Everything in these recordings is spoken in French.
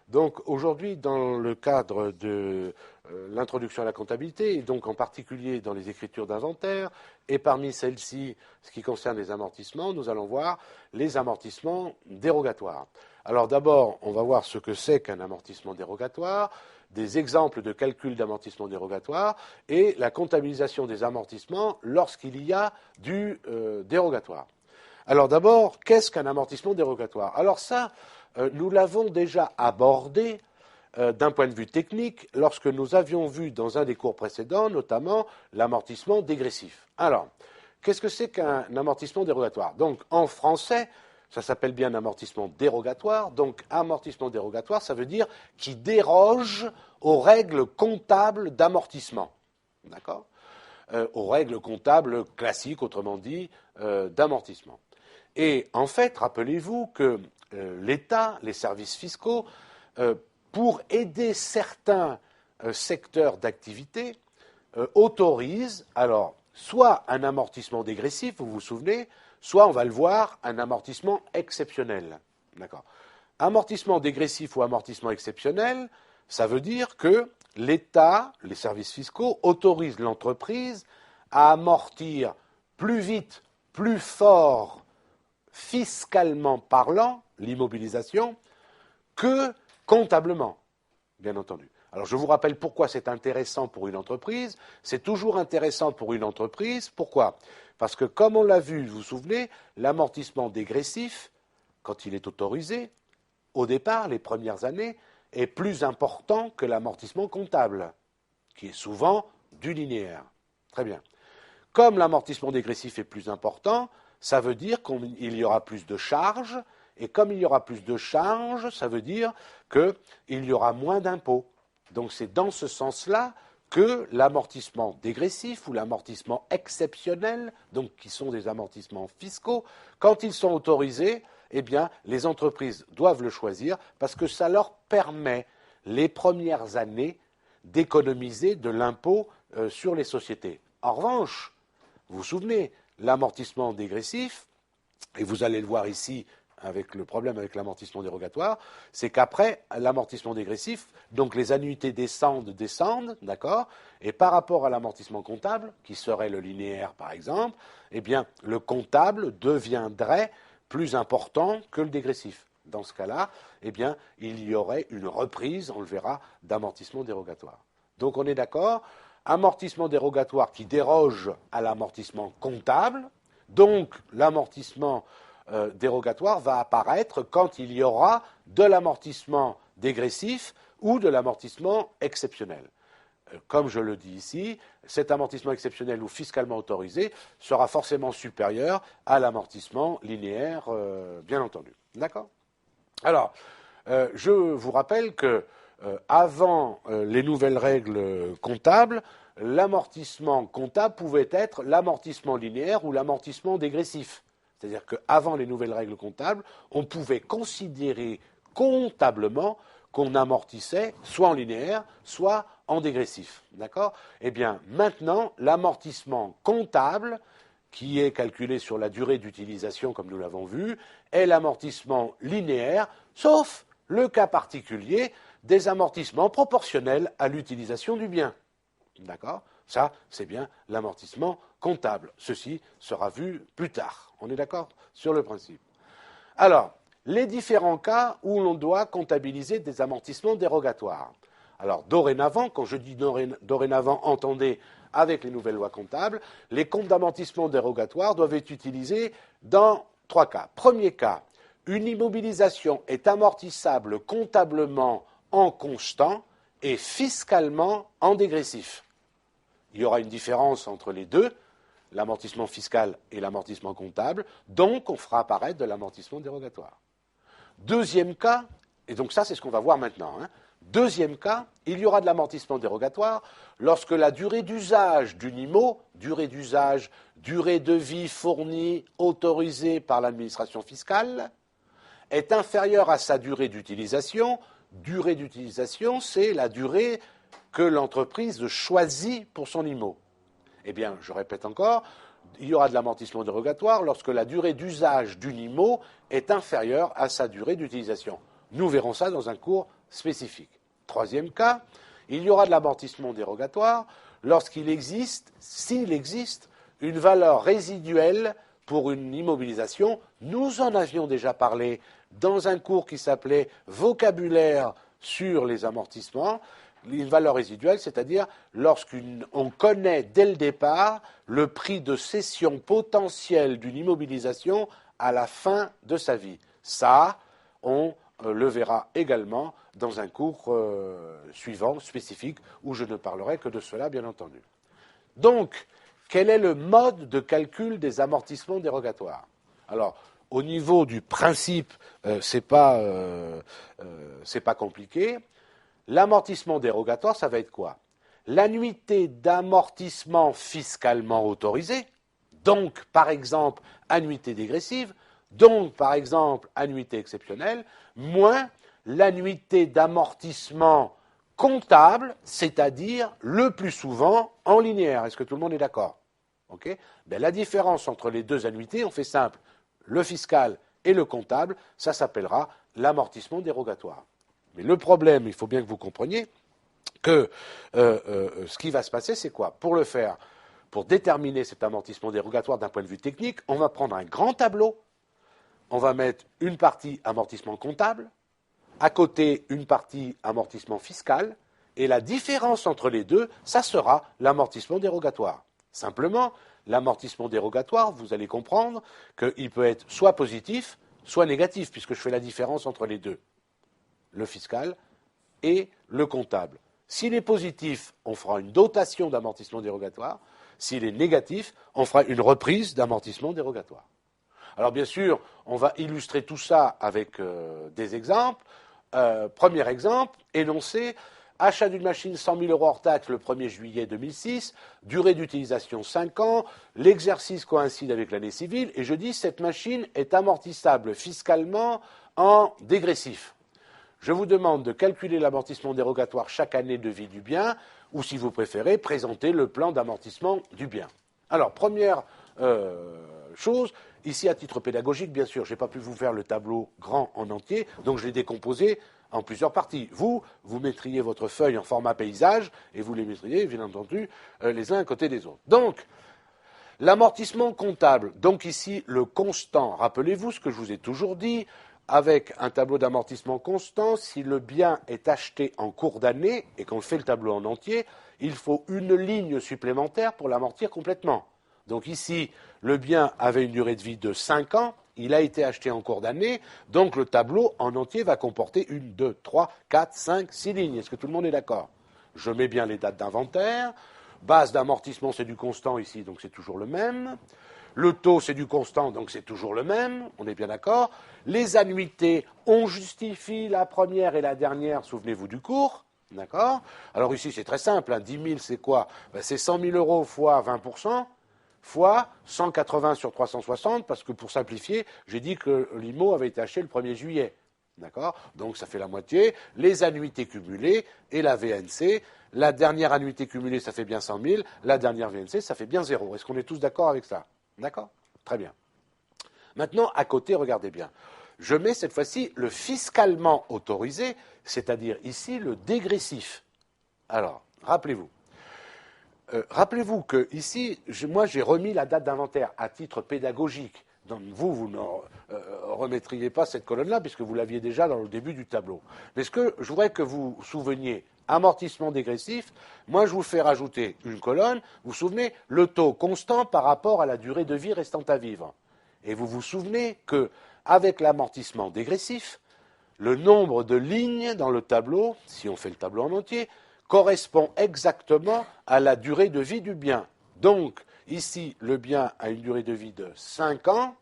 Donc aujourd'hui, dans le cadre de l'introduction à la comptabilité, et donc en particulier dans les écritures d'inventaire, et parmi celles-ci, ce qui concerne les amortissements, nous allons voir les amortissements dérogatoires. Alors d'abord, on va voir ce que c'est qu'un amortissement dérogatoire, des exemples de calcul d'amortissement dérogatoire et la comptabilisation des amortissements lorsqu'il y a du dérogatoire. Alors d'abord, qu'est-ce qu'un amortissement dérogatoire? Alors ça, nous l'avons déjà abordé d'un point de vue technique lorsque nous avions vu dans un des cours précédents, notamment l'amortissement dégressif. Alors, qu'est-ce que c'est qu'un amortissement dérogatoire? Donc en français, ça s'appelle bien amortissement dérogatoire. Donc amortissement dérogatoire, ça veut dire qui déroge aux règles comptables d'amortissement. D'accord? Aux règles comptables classiques, autrement dit, d'amortissement. Et en fait, rappelez-vous que l'État, les services fiscaux, pour aider certains secteurs d'activité, autorisent alors soit un amortissement dégressif, vous vous souvenez, soit on va le voir, un amortissement exceptionnel. D'accord. Amortissement dégressif ou amortissement exceptionnel, ça veut dire que l'État, les services fiscaux, autorisent l'entreprise à amortir plus vite, plus fort, fiscalement parlant, l'immobilisation, que comptablement, bien entendu. Alors je vous rappelle pourquoi c'est intéressant pour une entreprise. C'est toujours intéressant pour une entreprise. Pourquoi? Parce que comme on l'a vu, vous vous souvenez, l'amortissement dégressif, quand il est autorisé, au départ, les premières années, est plus important que l'amortissement comptable, qui est souvent du linéaire. Très bien. Comme l'amortissement dégressif est plus important, ça veut dire qu'il y aura plus de charges, et comme il y aura plus de charges, ça veut dire qu'il y aura moins d'impôts. Donc c'est dans ce sens-là que l'amortissement dégressif ou l'amortissement exceptionnel, donc qui sont des amortissements fiscaux, quand ils sont autorisés, eh bien, les entreprises doivent le choisir parce que ça leur permet, les premières années, d'économiser de l'impôt sur les sociétés. En revanche, vous vous souvenez, l'amortissement dégressif, et vous allez le voir ici avec le problème avec l'amortissement dérogatoire, c'est qu'après l'amortissement dégressif, donc les annuités descendent, d'accord, et par rapport à l'amortissement comptable, qui serait le linéaire par exemple, eh bien le comptable deviendrait plus important que le dégressif. Dans ce cas-là, eh bien il y aurait une reprise, on le verra, d'amortissement dérogatoire. Donc on est d'accord, amortissement dérogatoire qui déroge à l'amortissement comptable, donc l'amortissement dérogatoire va apparaître quand il y aura de l'amortissement dégressif ou de l'amortissement exceptionnel. Comme je le dis ici, cet amortissement exceptionnel ou fiscalement autorisé sera forcément supérieur à l'amortissement linéaire, bien entendu. D'accord? Alors, je vous rappelle que avant les nouvelles règles comptables, l'amortissement comptable pouvait être l'amortissement linéaire ou l'amortissement dégressif. C'est-à-dire qu'avant les nouvelles règles comptables, on pouvait considérer comptablement qu'on amortissait soit en linéaire, soit en dégressif. D'accord? Eh bien, maintenant, l'amortissement comptable, qui est calculé sur la durée d'utilisation, comme nous l'avons vu, est l'amortissement linéaire, sauf le cas particulier des amortissements proportionnels à l'utilisation du bien. D'accord? Ça, c'est bien l'amortissement comptable. Ceci sera vu plus tard. On est d'accord sur le principe. Alors, les différents cas où l'on doit comptabiliser des amortissements dérogatoires. Alors, dorénavant, quand je dis dorénavant, entendez avec les nouvelles lois comptables, les comptes d'amortissement dérogatoires doivent être utilisés dans 3 cas. Premier cas, une immobilisation est amortissable comptablement en constant et fiscalement en dégressif. Il y aura une différence entre les deux, l'amortissement fiscal et l'amortissement comptable, donc on fera apparaître de l'amortissement dérogatoire. Deuxième cas, et donc ça c'est ce qu'on va voir maintenant, deuxième cas, il y aura de l'amortissement dérogatoire lorsque la durée d'usage d'une IMO, durée d'usage, durée de vie fournie, autorisée par l'administration fiscale, est inférieure à sa durée d'utilisation. Durée d'utilisation, c'est la durée que l'entreprise choisit pour son IMO. Eh bien, je répète encore, il y aura de l'amortissement dérogatoire lorsque la durée d'usage d'une IMO est inférieure à sa durée d'utilisation. Nous verrons ça dans un cours spécifique. Troisième cas, il y aura de l'amortissement dérogatoire lorsqu'il existe, s'il existe, une valeur résiduelle pour une immobilisation. Nous en avions déjà parlé dans un cours qui s'appelait Vocabulaire sur les amortissements. Une valeur résiduelle, c'est-à-dire lorsqu'on connaît dès le départ le prix de cession potentiel d'une immobilisation à la fin de sa vie. Ça, on le verra également dans un cours suivant, spécifique, où je ne parlerai que de cela, bien entendu. Donc, quel est le mode de calcul des amortissements dérogatoires? Alors, au niveau du principe, c'est pas compliqué. L'amortissement dérogatoire, ça va être quoi? L'annuité d'amortissement fiscalement autorisée, donc par exemple annuité dégressive, donc par exemple annuité exceptionnelle, moins l'annuité d'amortissement comptable, c'est-à-dire le plus souvent en linéaire. Est-ce que tout le monde est d'accord? Okay. Ben, la différence entre les deux annuités, on fait simple, le fiscal et le comptable, ça s'appellera l'amortissement dérogatoire. Mais le problème, il faut bien que vous compreniez que ce qui va se passer, c'est quoi? Pour le faire, pour déterminer cet amortissement dérogatoire d'un point de vue technique, on va prendre un grand tableau, on va mettre une partie amortissement comptable, à côté une partie amortissement fiscal, et la différence entre les deux, ça sera l'amortissement dérogatoire. Simplement, l'amortissement dérogatoire, vous allez comprendre qu'il peut être soit positif, soit négatif, puisque je fais la différence entre les deux, le fiscal et le comptable. S'il est positif, on fera une dotation d'amortissement dérogatoire. S'il est négatif, on fera une reprise d'amortissement dérogatoire. Alors bien sûr, on va illustrer tout ça avec des exemples. Premier exemple, énoncé, achat d'une machine 100 000 € hors taxe le 1er juillet 2006, durée d'utilisation 5 ans, l'exercice coïncide avec l'année civile, et je dis cette machine est amortissable fiscalement en dégressif. Je vous demande de calculer l'amortissement dérogatoire chaque année de vie du bien, ou si vous préférez, présenter le plan d'amortissement du bien. Alors, première chose, ici à titre pédagogique, bien sûr, je n'ai pas pu vous faire le tableau grand en entier, donc je l'ai décomposé en plusieurs parties. Vous mettriez votre feuille en format paysage, et vous les mettriez, bien entendu, les uns à côté des autres. Donc, l'amortissement comptable, donc ici le constant, rappelez-vous ce que je vous ai toujours dit, avec un tableau d'amortissement constant, si le bien est acheté en cours d'année et qu'on fait le tableau en entier, il faut une ligne supplémentaire pour l'amortir complètement. Donc ici, le bien avait une durée de vie de 5 ans, il a été acheté en cours d'année, donc le tableau en entier va comporter 1, 2, 3, 4, 5, 6 lignes. Est-ce que tout le monde est d'accord? Je mets bien les dates d'inventaire. Base d'amortissement, c'est du constant ici, donc c'est toujours le même. Le taux, c'est du constant, donc c'est toujours le même, on est bien d'accord. Les annuités, on justifie la première et la dernière, souvenez-vous du cours, d'accord? Alors ici, c'est très simple, hein, 10 000, c'est quoi? Ben, c'est 100 000 € fois 20%, fois 180 sur 360, parce que pour simplifier, j'ai dit que l'IMO avait été acheté le 1er juillet. D'accord? Donc ça fait la moitié. Les annuités cumulées et la VNC. La dernière annuité cumulée, ça fait bien 100 000. La dernière VNC, ça fait bien 0. Est-ce qu'on est tous d'accord avec ça? D'accord? Très bien. Maintenant, à côté, regardez bien. Je mets cette fois-ci le fiscalement autorisé, c'est-à-dire ici le dégressif. Alors, rappelez-vous. Rappelez-vous que ici, moi j'ai remis la date d'inventaire à titre pédagogique. Donc vous ne remettriez pas cette colonne-là puisque vous l'aviez déjà dans le début du tableau. Mais ce que je voudrais que vous vous souveniez, amortissement dégressif, moi je vous fais rajouter une colonne, vous vous souvenez, le taux constant par rapport à la durée de vie restante à vivre. Et vous vous souvenez qu'avec l'amortissement dégressif, le nombre de lignes dans le tableau, si on fait le tableau en entier, correspond exactement à la durée de vie du bien. Donc, ici, le bien a une durée de vie de 5 ans,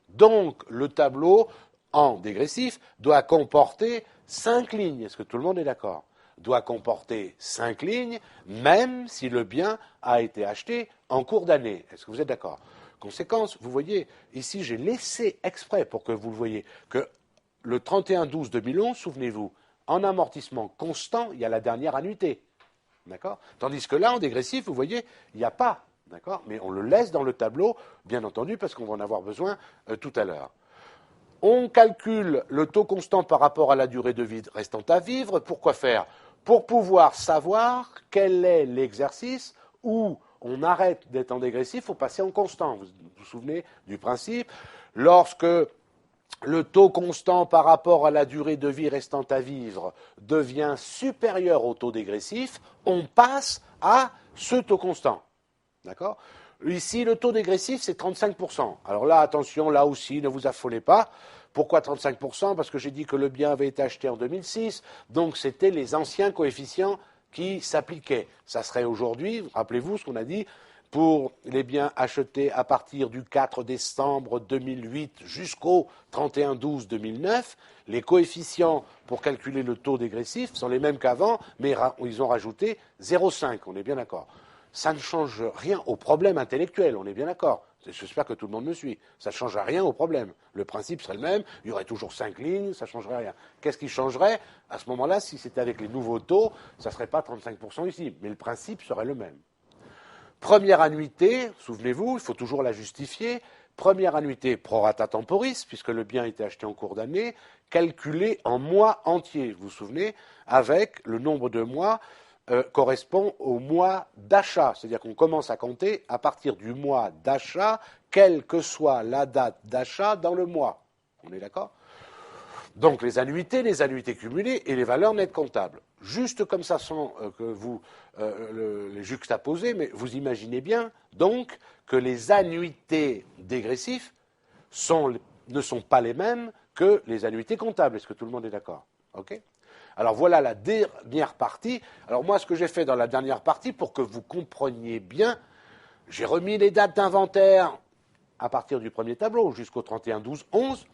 donc le tableau, en dégressif, doit comporter 5 lignes. Est-ce que tout le monde est d'accord? Doit comporter 5 lignes, même si le bien a été acheté en cours d'année. Est-ce que vous êtes d'accord? Conséquence, vous voyez, ici, j'ai laissé exprès pour que vous le voyez, que le 31-12-2011, souvenez-vous, en amortissement constant, il y a la dernière annuité. D'accord? Tandis que là, en dégressif, vous voyez, il n'y a pas. D'accord? Mais on le laisse dans le tableau, bien entendu, parce qu'on va en avoir besoin tout à l'heure. On calcule le taux constant par rapport à la durée de vie restant à vivre. Pourquoi faire? Pour pouvoir savoir quel est l'exercice où on arrête d'être en dégressif pour passer en constant. Vous vous souvenez du principe? Lorsque le taux constant par rapport à la durée de vie restant à vivre devient supérieur au taux dégressif, on passe à ce taux constant. D'accord? Ici, le taux dégressif, c'est 35%. Alors là, attention, là aussi, ne vous affolez pas. Pourquoi 35%? Parce que j'ai dit que le bien avait été acheté en 2006, donc c'était les anciens coefficients qui s'appliquaient. Ça serait aujourd'hui, rappelez-vous ce qu'on a dit, pour les biens achetés à partir du 4 décembre 2008 jusqu'au 31/12/2009, les coefficients pour calculer le taux dégressif sont les mêmes qu'avant, mais ils ont rajouté 0,5, on est bien d'accord. Ça ne change rien au problème intellectuel, on est bien d'accord. J'espère que tout le monde me suit. Ça ne change rien au problème. Le principe serait le même, il y aurait toujours 5 lignes, ça ne changerait rien. Qu'est-ce qui changerait? À ce moment-là, si c'était avec les nouveaux taux, ça ne serait pas 35% ici, mais le principe serait le même. Première annuité, souvenez-vous, il faut toujours la justifier. Première annuité prorata temporis, puisque le bien a été acheté en cours d'année, calculé en mois entiers, vous vous souvenez, avec le nombre de mois correspond au mois d'achat. C'est-à-dire qu'on commence à compter à partir du mois d'achat, quelle que soit la date d'achat dans le mois. On est d'accord? Donc les annuités cumulées et les valeurs nettes comptables. Juste comme ça, sans que vous les juxtaposez, mais vous imaginez bien donc que les annuités dégressives ne sont pas les mêmes que les annuités comptables. Est-ce que tout le monde est d'accord? Ok? Alors voilà la dernière partie. Alors moi, ce que j'ai fait dans la dernière partie, pour que vous compreniez bien, j'ai remis les dates d'inventaire à partir du premier tableau jusqu'au 31/12/11.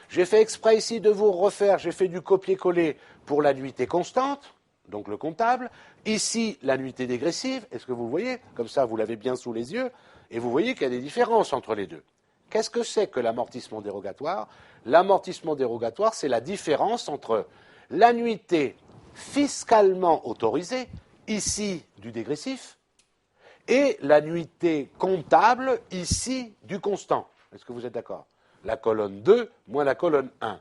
J'ai fait exprès ici de vous refaire, j'ai fait du copier-coller pour l'annuité constante, donc le comptable. Ici, l'annuité dégressive, est-ce que vous voyez? Comme ça, vous l'avez bien sous les yeux, et vous voyez qu'il y a des différences entre les deux. Qu'est-ce que c'est que l'amortissement dérogatoire? L'amortissement dérogatoire, c'est la différence entre l'annuité fiscalement autorisée, ici du dégressif, et l'annuité comptable, ici du constant. Est-ce que vous êtes d'accord? La colonne 2 moins la colonne 1.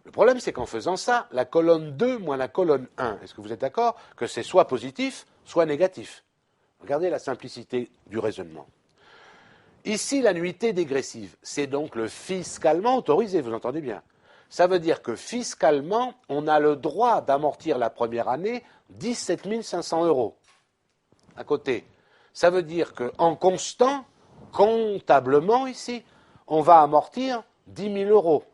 Le problème, c'est qu'en faisant ça, la colonne 2 moins la colonne 1, est-ce que vous êtes d'accord que c'est soit positif, soit négatif? Regardez la simplicité du raisonnement. Ici, l'annuité dégressive, c'est donc le fiscalement autorisé, vous entendez bien. Ça veut dire que fiscalement, on a le droit d'amortir la première année 17 500 euros. À côté. Ça veut dire qu'en constant, comptablement ici, on va amortir 10 000 euros.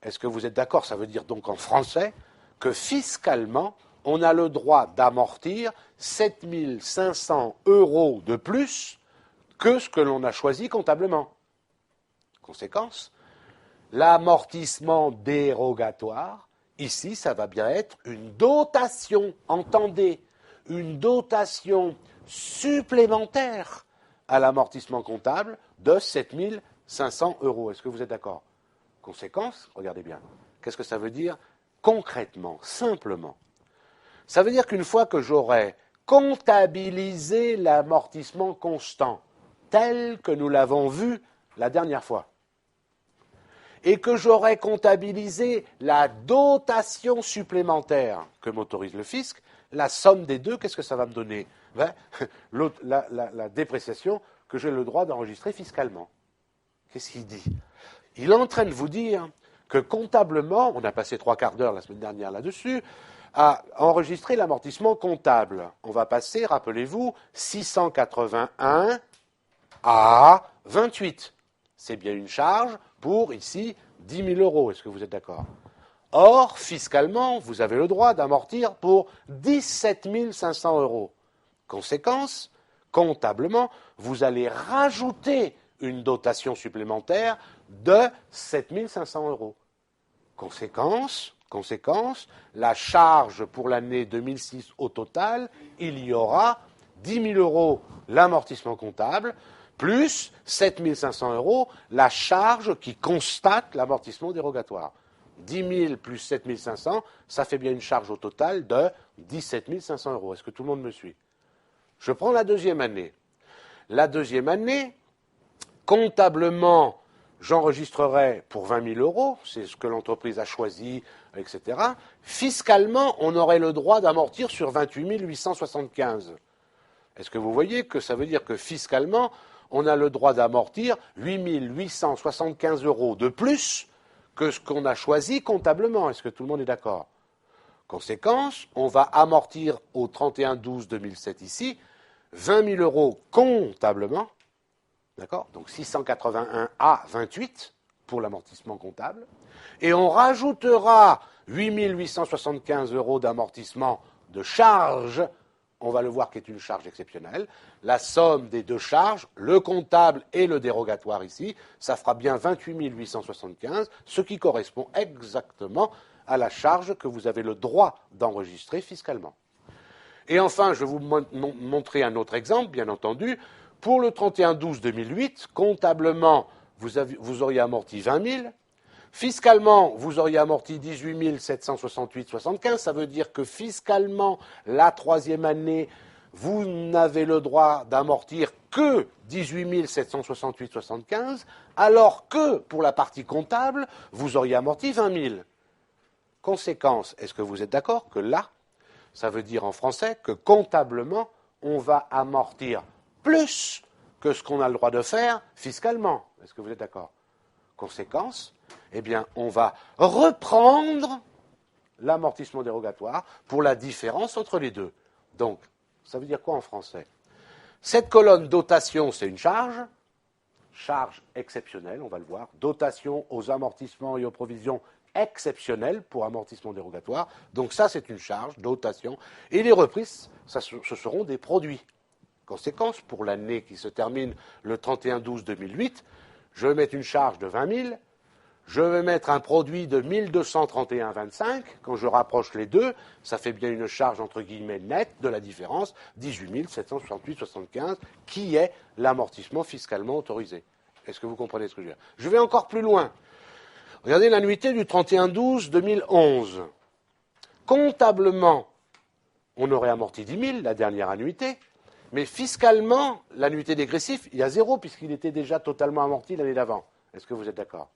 Est-ce que vous êtes d'accord? Ça veut dire donc en français que fiscalement, on a le droit d'amortir 7 500 euros de plus que ce que l'on a choisi comptablement. Conséquence, l'amortissement dérogatoire, ici, ça va bien être une dotation, entendez, une dotation supplémentaire à l'amortissement comptable de 7 500 euros. Est-ce que vous êtes d'accord? Conséquence, regardez bien, qu'est-ce que ça veut dire concrètement, simplement? Ça veut dire qu'une fois que j'aurai comptabilisé l'amortissement constant, tel que nous l'avons vu la dernière fois, et que j'aurai comptabilisé la dotation supplémentaire que m'autorise le fisc, la somme des deux, qu'est-ce que ça va me donner? La dépréciation que j'ai le droit d'enregistrer fiscalement. Qu'est-ce qu'il dit? Il est en train de vous dire que comptablement, on a passé 3/4 d'heure la semaine dernière là-dessus, à enregistrer l'amortissement comptable. On va passer, rappelez-vous, 681 à 28. C'est bien une charge pour, ici, 10 000 euros. Est-ce que vous êtes d'accord? Or, fiscalement, vous avez le droit d'amortir pour 17 500 euros. Conséquence, comptablement, vous allez rajouter une dotation supplémentaire de 7 500 euros. Conséquence, la charge pour l'année 2006 au total, il y aura 10 000 euros l'amortissement comptable, plus 7 500 euros la charge qui constate l'amortissement dérogatoire. 10 000 plus 7 500, ça fait bien une charge au total de 17 500 euros. Est-ce que tout le monde me suit? Je prends la deuxième année. La deuxième année, comptablement, j'enregistrerai pour 20 000 euros, c'est ce que l'entreprise a choisi, etc. Fiscalement, on aurait le droit d'amortir sur 28 875. Est-ce que vous voyez que ça veut dire que fiscalement, on a le droit d'amortir 8 875 euros de plus que ce qu'on a choisi comptablement? Est-ce que tout le monde est d'accord? Conséquence, on va amortir au 31/12/2007 ici 20 000 euros comptablement, d'accord? Donc 681 à 28 pour l'amortissement comptable, et on rajoutera 8 875 euros d'amortissement de charge. On va le voir qui est une charge exceptionnelle. La somme des deux charges, le comptable et le dérogatoire ici, ça fera bien 28 875, ce qui correspond exactement à la charge que vous avez le droit d'enregistrer fiscalement. Et enfin, je vais vous montrer un autre exemple, bien entendu. Pour le 31/12/2008, comptablement, vous auriez amorti 20 000. Fiscalement, vous auriez amorti 18 768,75. Ça veut dire que fiscalement, la troisième année, vous n'avez le droit d'amortir que 18 768,75, alors que pour la partie comptable, vous auriez amorti 20 000. Conséquence, est-ce que vous êtes d'accord que là, ça veut dire en français que comptablement, on va amortir plus que ce qu'on a le droit de faire fiscalement? Est-ce que vous êtes d'accord? Conséquence, eh bien, on va reprendre l'amortissement dérogatoire pour la différence entre les deux. Donc, ça veut dire quoi en français? Cette colonne dotation, c'est une charge exceptionnelle, on va le voir, dotation aux amortissements et aux provisions exceptionnelles pour amortissement dérogatoire. Donc ça, c'est une charge, dotation. Et les reprises, ce seront des produits. Conséquence, pour l'année qui se termine le 31/12/2008, je vais mettre une charge de 20 000, je vais mettre un produit de 1231,25. Quand je rapproche les deux, ça fait bien une charge entre guillemets nette de la différence, 18 768,75, qui est l'amortissement fiscalement autorisé. Est-ce que vous comprenez ce que je veux dire? Je vais encore plus loin. Regardez l'annuité du 31/12/2011. Comptablement, on aurait amorti 10 000, la dernière annuité, mais fiscalement, l'annuité dégressive, il y a zéro, puisqu'il était déjà totalement amorti l'année d'avant. Est-ce que vous êtes d'accord?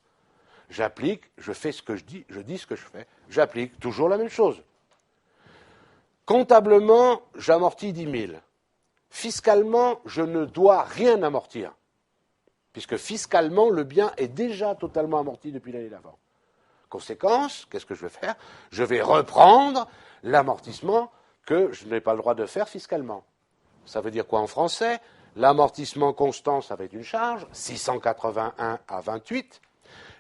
J'applique, je fais ce que je dis ce que je fais, j'applique toujours la même chose. Comptablement, j'amortis 10 000. Fiscalement, je ne dois rien amortir, puisque fiscalement, le bien est déjà totalement amorti depuis l'année d'avant. Conséquence, qu'est-ce que je vais faire? Je vais reprendre l'amortissement que je n'ai pas le droit de faire fiscalement. Ça veut dire quoi en français? L'amortissement constant, ça va être une charge, 681 à 28.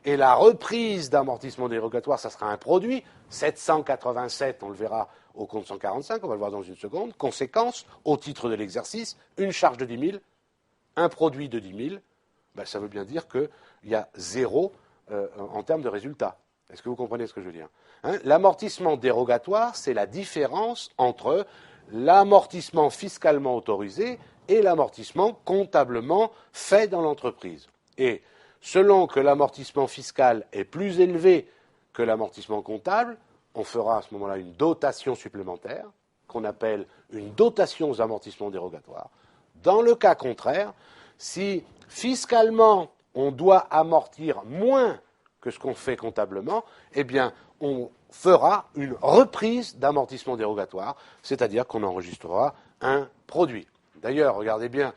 Et la reprise d'amortissement dérogatoire, ça sera un produit, 787, on le verra au compte 145, on va le voir dans une seconde. Conséquence, au titre de l'exercice, une charge de 10 000, un produit de 10 000, ben, ça veut bien dire qu'il y a zéro en termes de résultat. Est-ce que vous comprenez ce que je veux dire? L'amortissement dérogatoire, c'est la différence entre l'amortissement fiscalement autorisé et l'amortissement comptablement fait dans l'entreprise. Et selon que l'amortissement fiscal est plus élevé que l'amortissement comptable, on fera à ce moment-là une dotation supplémentaire, qu'on appelle une dotation aux amortissements dérogatoires. Dans le cas contraire, si fiscalement on doit amortir moins que ce qu'on fait comptablement, eh bien, on fera une reprise d'amortissement dérogatoire, c'est-à-dire qu'on enregistrera un produit. D'ailleurs, regardez bien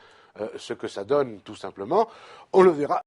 ce que ça donne, tout simplement. On le verra